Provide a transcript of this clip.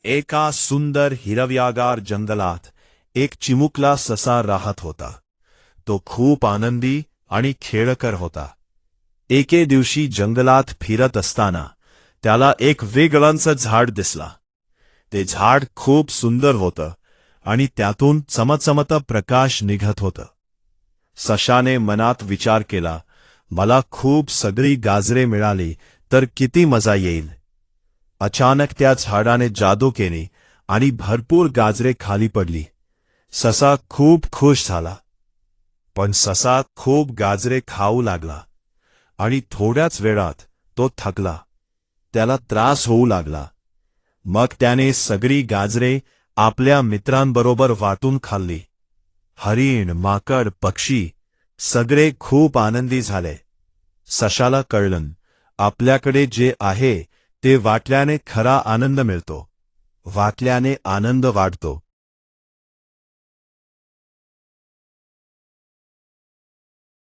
एका सुंदर हिरव्यागार जंगलात एक चिमुकला ससा राहत होता. तो खूप आनंदी आणि खेळकर होता. एके दिवशी जंगलात फिरत असताना त्याला एक वेगळंच झाड दिसला. ते झाड खूप सुंदर होतं आणि त्यातून चमचमत प्रकाश निघत होतं. सशाने मनात विचार केला, मला खूप सगळी गाजरे मिळाली तर किती मजा येईल. अचानक त्या झाडाने जादू केली आणि भरपूर गाजरे खाली पडली. ससा खूप खुश झाला. पण ससा खूप गाजरे खाऊ लागला आणि थोड्याच वेळात तो थकला. त्याला त्रास होऊ लागला. मग त्याने सगळी गाजरे आपल्या मित्रांबरोबर वाटून खाल्ली. हरिण, माकड, पक्षी सगळे खूप आनंदी झाले. सशाला कळलं, आपल्याकडे जे आहे ते वाटल्याने खरा आनंद मिळतो. वाटल्याने आनंद वाढतो.